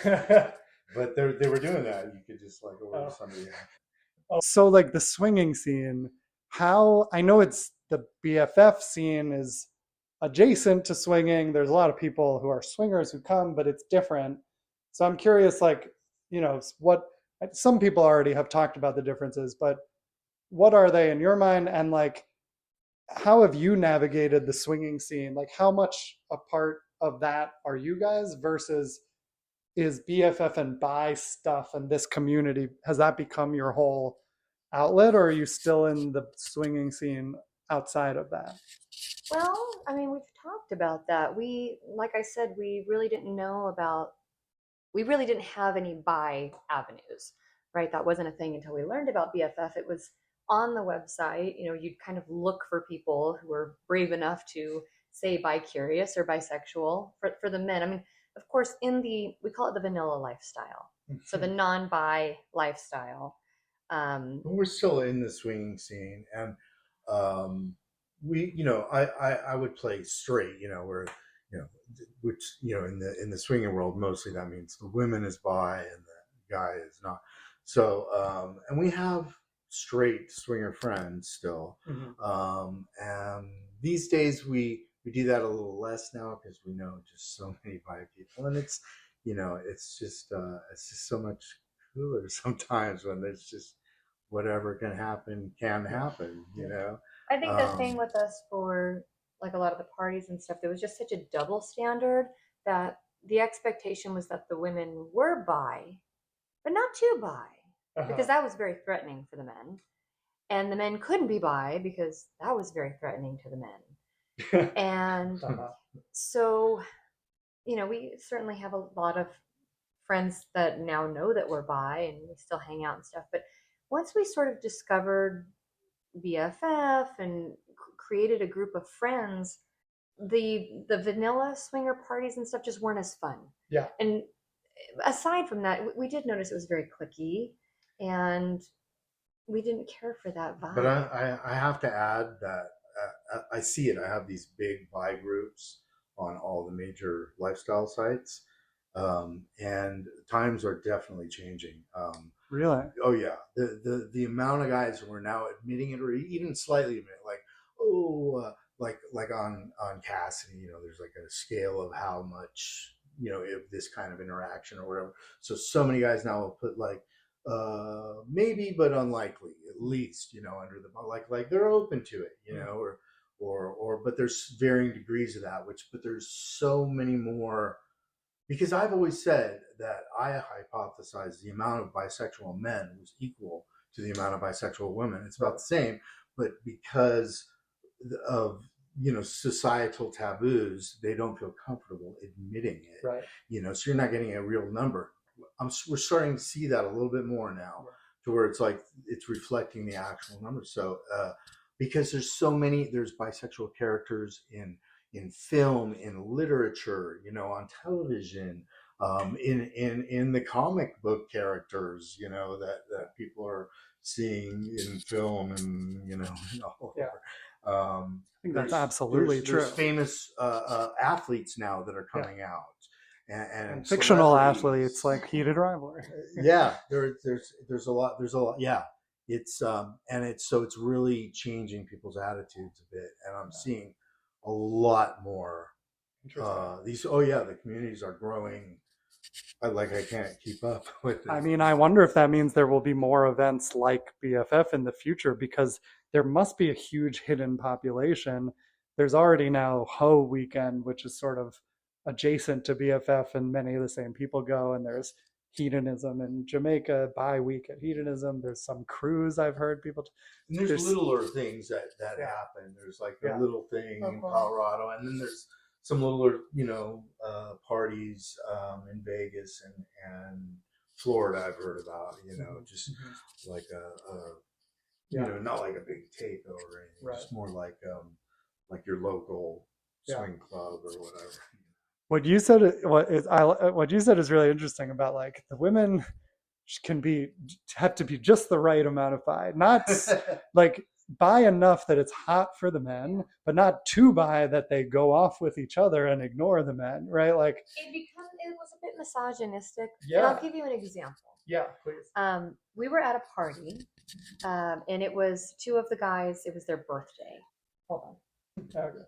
But they were doing that. You could just like order somebody. So like the swinging scene, how I know it's the BFF scene is adjacent to swinging. There's a lot of people who are swingers who come, but it's different. So I'm curious, like, what some people already have talked about the differences, but what are they in your mind? And like, how have you navigated the swinging scene? Like, how much a part of that are you guys versus is BFF and bi stuff and this community, has that become your whole outlet, or are you still in the swinging scene outside of that? well, I mean, we've talked about that. Like I said, we really didn't have any bi avenues, right? That wasn't a thing until we learned about BFF. It was on the website. You'd kind of look for people who were brave enough to say bi-curious or bisexual for the men. I mean, of course, we call it the vanilla lifestyle. So the non-bi lifestyle. We're still in the swinging scene, and I would play straight, where which in the swinging world mostly that means the women is bi and the guy is not. So and we have straight swinger friends still. And these days we do that a little less now because we know just so many bi people, and it's just so much cooler sometimes when there's just whatever can happen. I think the thing with us for like a lot of the parties and stuff, there was just such a double standard that the expectation was that the women were bi, but not too bi, because that was very threatening for the men. And the men couldn't be bi because that was very threatening to the men. And so, we certainly have a lot of friends that now know that we're bi and we still hang out and stuff. But once we sort of discovered BFF and created a group of friends, the vanilla swinger parties and stuff just weren't as fun. Yeah. And aside from that, we did notice it was very cliquey, and we didn't care for that vibe. But I have to add that I see it. I have these big bi groups on all the major lifestyle sites, and times are definitely changing. Really? Oh yeah, the amount of guys who are now admitting it, or even slightly admit, like like on Cassidy, there's like a scale of how much if this kind of interaction or whatever. So many guys now will put like maybe but unlikely at least under the like they're open to it or but there's varying degrees of that, but there's so many more. Because I've always said that I hypothesized the amount of bisexual men was equal to the amount of bisexual women. It's about the same, but because of societal taboos, they don't feel comfortable admitting it. Right. So you're not getting a real number. We're starting to see that a little bit more now, to where it's like it's reflecting the actual numbers. So because there's bisexual characters in film, in literature, on television, in the comic book characters, that people are seeing in film and all over. I think that's absolutely true. There's famous athletes now that are coming out, and fictional athletes like heated rivalry. Yeah, there's a lot. Yeah, it's it's really changing people's attitudes a bit, and I'm seeing a lot more. The communities are growing. I can't keep up with it. I mean, I wonder if that means there will be more events like BFF in the future, because there must be a huge hidden population. There's already now Ho Weekend, which is sort of adjacent to BFF, and many of the same people go. And there's hedonism in Jamaica, bi week at hedonism. There's some cruise I've heard people. And there's littler things that happen. There's like a little thing in Colorado, and then there's some littler, parties in Vegas and Florida. I've heard about, just like not like a big takeover or anything, just more like your local swing club or whatever. What you said is really interesting about like the women can have to be just the right amount of bi, not like bi enough that it's hot for the men, but not too bi that they go off with each other and ignore the men, right? Like it was a bit misogynistic. Yeah. And I'll give you an example. Yeah, please. We were at a party, and it was two of the guys. It was their birthday. Hold on. Okay.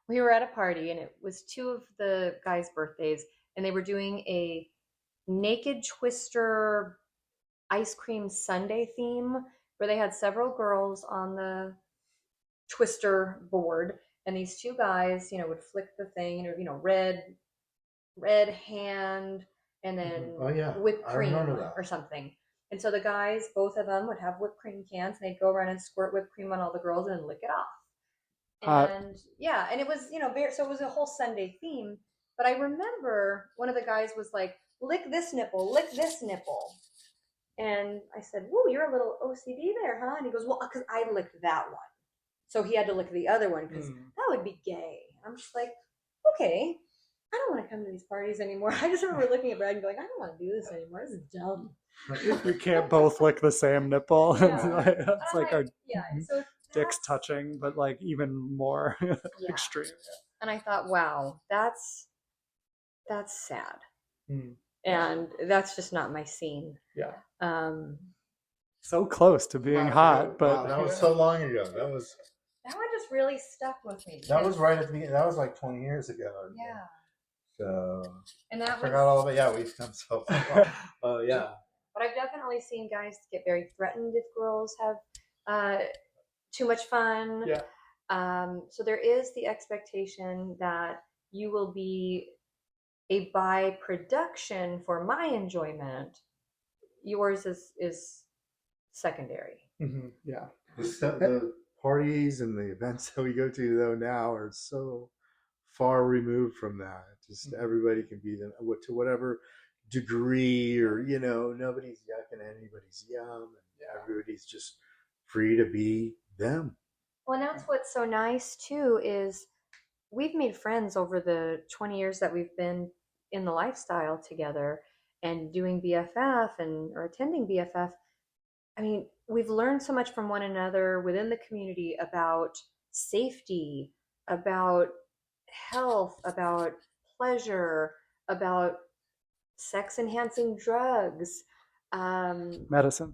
We were at a party, and it was two of the guys' birthdays, and they were doing a naked twister ice cream sundae theme where they had several girls on the twister board, and these two guys, would flick the thing, red hand, and then whipped cream or something. And so the guys, both of them, would have whipped cream cans, and they'd go around and squirt whipped cream on all the girls and then lick it off. And and it was, so it was a whole Sunday theme. But I remember one of the guys was like, lick this nipple, lick this nipple. And I said, whoa, you're a little OCD there, huh? And he goes, well, because I licked that one. So he had to lick the other one because that would be gay. And I'm just like, okay, I don't want to come to these parties anymore. I just remember looking at Brad and going, I don't want to do this anymore. This is dumb. We can't both lick the same nipple. Yeah. It's like our so dicks touching, but like even more extreme. And I thought, wow, that's sad. And that's just not my scene. Yeah. So close to being hot, but that was so long ago. That one just really stuck with me. That was right at the beginning. That was like 20 years ago. Yeah. So and that I forgot all of it. Yeah, we've come so far. Oh yeah. But I've definitely seen guys get very threatened if girls have too much fun. Yeah. So there is the expectation that you will be a by production for my enjoyment. Yours is secondary. Yeah. The parties and the events that we go to though now are so far removed from that. Just everybody can be to whatever degree, or nobody's yucking anybody's yum, and everybody's just free to be them. Well, and that's what's so nice too is we've made friends over the 20 years that we've been in the lifestyle together and doing BFF or attending BFF. I mean, we've learned so much from one another within the community about safety, about health, about pleasure, about sex enhancing drugs, medicine,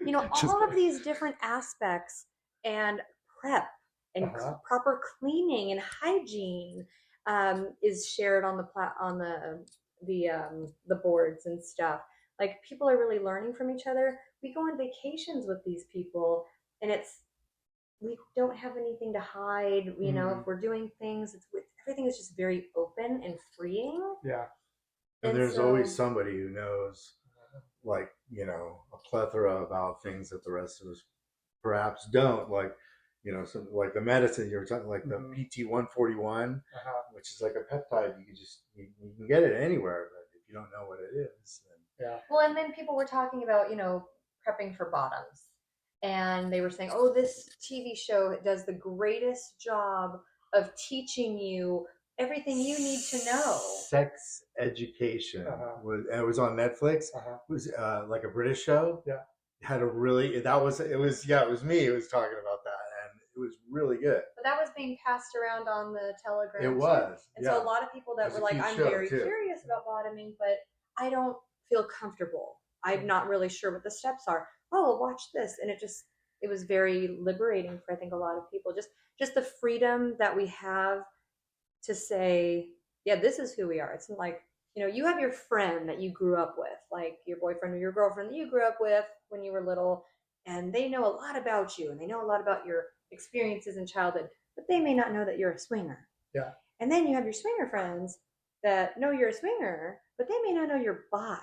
all of these different aspects, and prep and proper cleaning and hygiene is shared on the boards and stuff. Like, people are really learning from each other. We go on vacations with these people, and we don't have anything to hide. If we're doing things, everything is just very open and freeing. Yeah. And there's always somebody who knows, like, a plethora about things that the rest of us perhaps don't. Like, something like the medicine you were talking, like the PT-141, which is like a peptide. You can get it anywhere, but if you don't know what it is, then Well, and then people were talking about, prepping for bottoms. And they were saying, oh, this TV show does the greatest job of teaching you everything you need to know. Sex Education. It was on Netflix. It was like a British show. Yeah. Had a really, it was me who was talking about that. And it was really good. But that was being passed around on the Telegram. It was. And so a lot of people that were like, I'm very curious about bottoming, but I don't feel comfortable. I'm not really sure what the steps are. Oh, watch this. And it was very liberating for, I think, a lot of people. Just the freedom that we have to say, yeah, this is who we are. It's like, you have your friend that you grew up with, like your boyfriend or your girlfriend that you grew up with when you were little, and they know a lot about you, and they know a lot about your experiences in childhood, but they may not know that you're a swinger. Yeah. And then you have your swinger friends that know you're a swinger, but they may not know you're bi.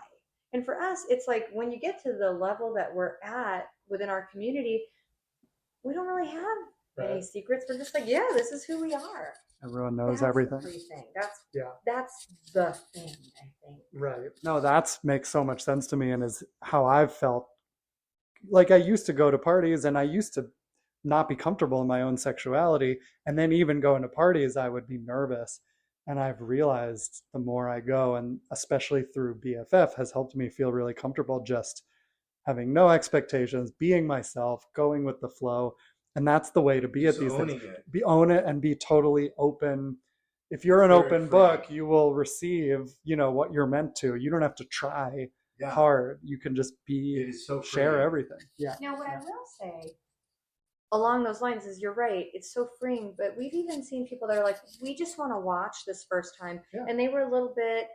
And for us, it's like, when you get to the level that we're at within our community, we don't really have any secrets. We're just like, yeah, this is who we are. Everyone knows everything. That's the thing, I think. Right. No, that makes so much sense to me, and is how I've felt. Like, I used to go to parties, and I used to not be comfortable in my own sexuality, and then even going to parties, I would be nervous. And I've realized the more I go, and especially through BFF, has helped me feel really comfortable just having no expectations, being myself, going with the flow. And that's the way to be Just at these owning things. it. Own it and be totally open. If you're an Very open free. book, you will receive, what you're meant to. You don't have to try hard. You can just be, It is so share freeing. everything. Yeah. Now, what I will say along those lines is you're right. It's so freeing, but we've even seen people that are like, we just want to watch this first time. Yeah. And they were a little bit,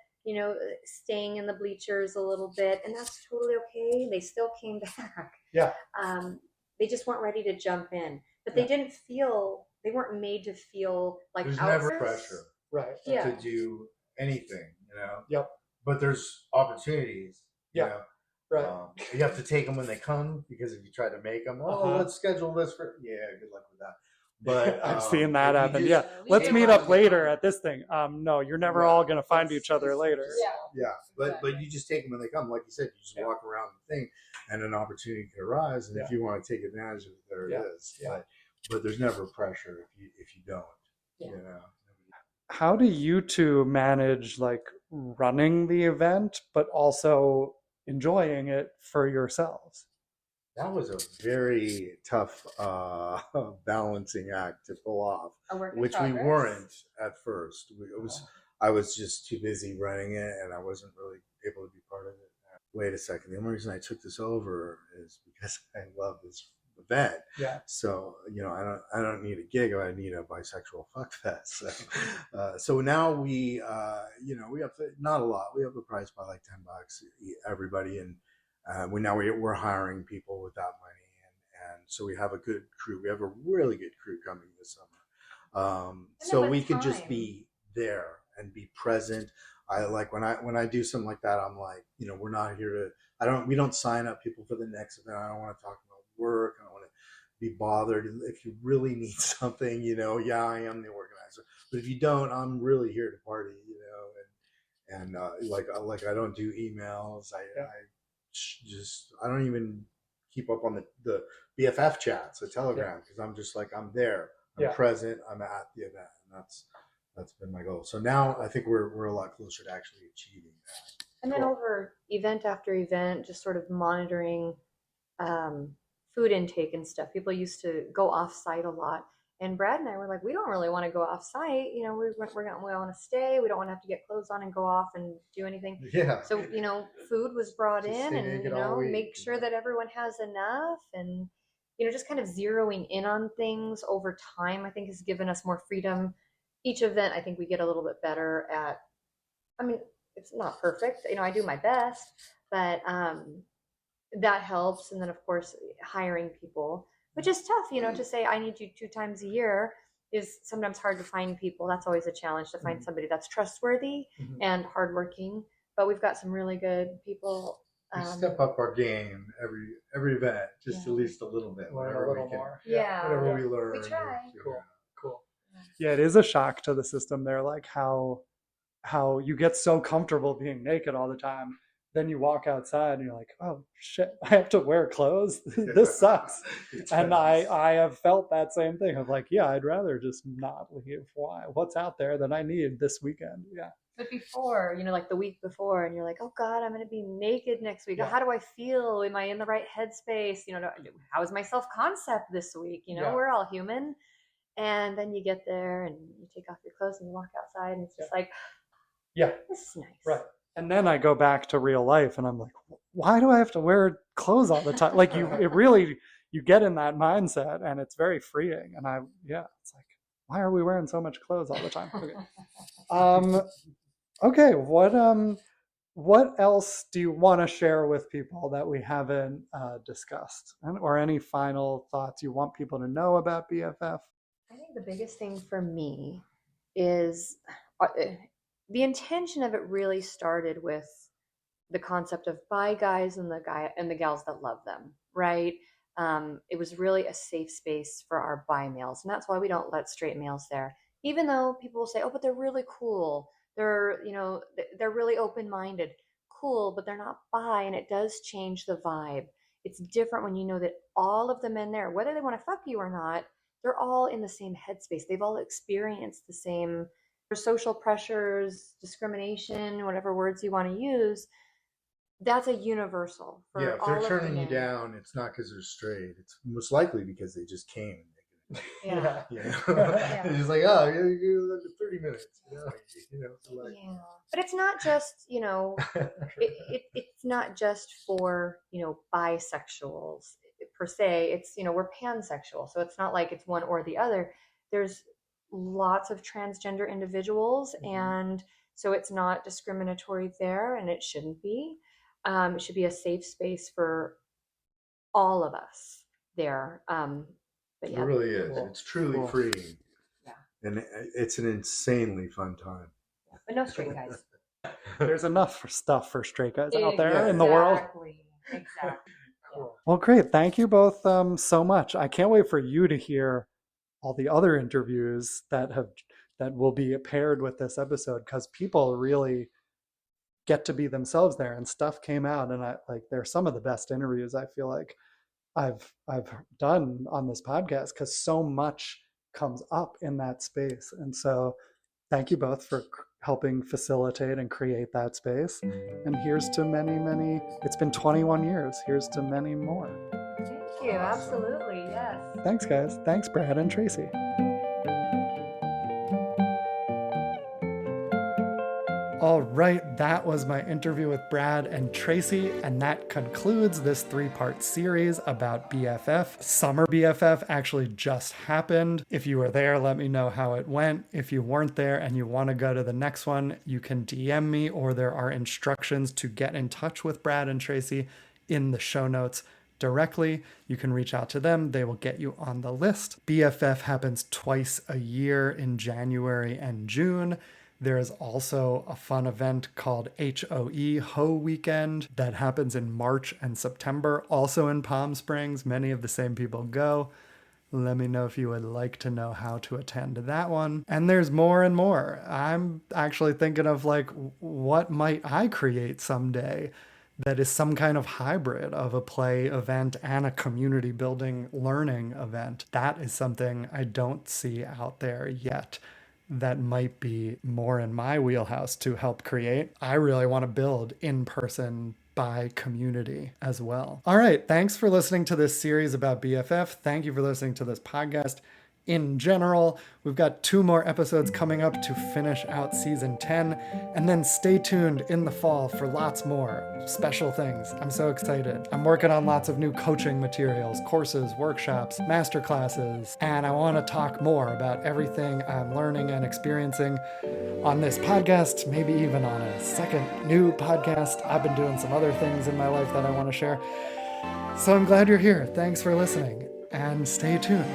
staying in the bleachers a little bit, and that's totally okay. They still came back. Yeah. They just weren't ready to jump in, but they didn't feel, they weren't made to feel like There's outsiders. never pressure Right. Yeah. to do anything, Yep. But there's opportunities. You Yeah. know? Right. You have to take them when they come, because if you try to make them, let's schedule this for, good luck with that. But I've seen that if happen. you Yeah. just Let's take meet them up as they later come- at this thing. No, you're never Yeah. all going to find each other later. Yeah, but you just take them when they come. Like you said, you just walk around the thing, and an opportunity could arise. And if you want to take advantage of it, there it is. Yeah. But there's never pressure if you don't. Yeah. How do you two manage like running the event, but also enjoying it for yourselves? That was a very tough balancing act to pull off, which we weren't at first. I was just too busy running it, and I wasn't really able to be part of it. Wait a second. The only reason I took this over is because I love this event. Yeah. So I don't need a gig. I need a bisexual fuck fest. So now we have not a lot. We have the price by like $10 everybody, and we're hiring people with that money, and so we have a good crew. We have a really good crew coming this summer. So we can just be there and be present. I like when I do something like that, I'm like, we're not here to, we don't sign up people for the next event. I don't want to talk about work. I don't want to be bothered. If you really need something, I am the organizer. But if you don't, I'm really here to party, and like I don't do emails. I don't even keep up on the BFF chats, the Telegram, because I'm just like, I'm there. I'm present. I'm at the event. And that's been my goal. So now I think we're a lot closer to actually achieving that. And then over event after event, just sort of monitoring food intake and stuff. People used to go off site a lot. And Brad and I were like, we don't really want to go off site. We want to stay. We don't want to have to get clothes on and go off and do anything. Yeah. So, food was brought Just in, stay and, naked all week, make sure that everyone has enough, and, just kind of zeroing in on things over time, I think has given us more freedom. Each event, I think we get a little bit better at, it's not perfect. I do my best, but that helps. And then, of course, hiring people, which is tough, to say I need you 2 times a year is sometimes hard to find people. That's always a challenge, to find somebody that's trustworthy and hardworking. But we've got some really good people. We step up our game every event, just at least a little bit. Learn a little more. Whatever we learn. We try. Cool. Yeah, it is a shock to the system there, like how you get so comfortable being naked all the time. Then you walk outside and you're like, oh shit, I have to wear clothes. This sucks. And I have felt that same thing of like, yeah, I'd rather just not leave. Why? What's out there that I need this weekend? Yeah. But before, like the week before, and you're like, oh God, I'm going to be naked next week. How do I feel? Am I in the right headspace? How is my self-concept this week? We're all human. And then you get there and you take off your clothes and you walk outside, and it's just like, this is nice. Right. And then I go back to real life and I'm like, why do I have to wear clothes all the time? Like you get in that mindset, and it's very freeing. And it's like, why are we wearing so much clothes all the time? Okay. Okay. What else do you want to share with people that we haven't discussed, or any final thoughts you want people to know about BFF? I think the biggest thing for me is the intention of it really started with the concept of bi guys and the gals that love them, right? It was really a safe space for our bi males, and that's why we don't let straight males there. Even though people will say, "Oh, but they're really cool. They're really open-minded." Cool, but they're not bi, and it does change the vibe. It's different when you know that all of the men there, whether they want to fuck you or not, they're all in the same headspace. They've all experienced the same social pressures, discrimination, whatever words you want to use, that's a universal for Yeah, if all they're of turning you humanity. down, it's not because they're straight. It's most likely because they just came. Yeah. You know? Yeah. It's just like, oh, you look at 30 minutes. So like, Yeah. But it's not just, it's not just for, bisexuals per se. It's, we're pansexual. So it's not like it's one or the other. There's lots of transgender individuals. And so it's not discriminatory there, and it shouldn't be. It should be a safe space for all of us there. But it yeah, really is. Cool. It's truly Cool. freeing. Yeah. And it's an insanely fun time. but no straight guys. There's enough stuff for straight guys out there in the world. Exactly. Cool. Well, great. Thank you both so much. I can't wait for you to hear all the other interviews that will be paired with this episode, because people really get to be themselves there, and stuff came out, and they're some of the best interviews I feel like I've done on this podcast, because so much comes up in that space. And so thank you both for helping facilitate and create that space. And here's to many, many, it's been 21 years. Here's to many more. Thank you. Absolutely. Yes. Thanks, guys. Thanks, Brad and Tracy. All right, that was my interview with Brad and Tracy, and that concludes this 3-part series about BFF. Summer BFF actually just happened. If you were there, let me know how it went. If you weren't there and you want to go to the next one, you can DM me, or there are instructions to get in touch with Brad and Tracy in the show notes directly. You can reach out to them. They will get you on the list. BFF happens twice a year in January and June. There is also a fun event called HOE, Ho Weekend, that happens in March and September, also in Palm Springs. Many of the same people go. Let me know if you would like to know how to attend that one. And there's more and more. I'm actually thinking of what might I create someday that is some kind of hybrid of a play event and a community building learning event. That is something I don't see out there yet that might be more in my wheelhouse to help create. I really want to build in-person by community as well. All right, thanks for listening to this series about BFF. Thank you for listening to this podcast in general. We've got 2 more episodes coming up to finish out season 10, and then stay tuned in the fall for lots more special things. I'm so excited. I'm working on lots of new coaching materials, courses, workshops, masterclasses, and I want to talk more about everything I'm learning and experiencing on this podcast, maybe even on a second new podcast. I've been doing some other things in my life that I want to share. So I'm glad you're here. Thanks for listening, and stay tuned.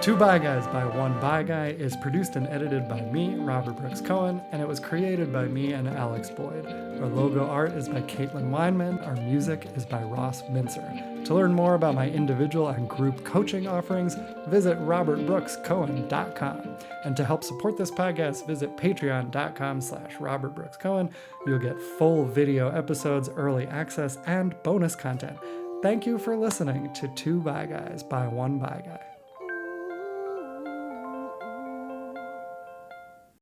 2 Bi Guys by 1 Bi Guy is produced and edited by me, Robert Brooks Cohen, and it was created by me and Alex Boyd. Our logo art is by Caitlin Weinman. Our music is by Ross Mincer. To learn more about my individual and group coaching offerings, visit robertbrookscohen.com. And to help support this podcast, visit patreon.com/robertbrookscohen. You'll get full video episodes, early access, and bonus content. Thank you for listening to 2 Bi Guys by 1 Bi Guy.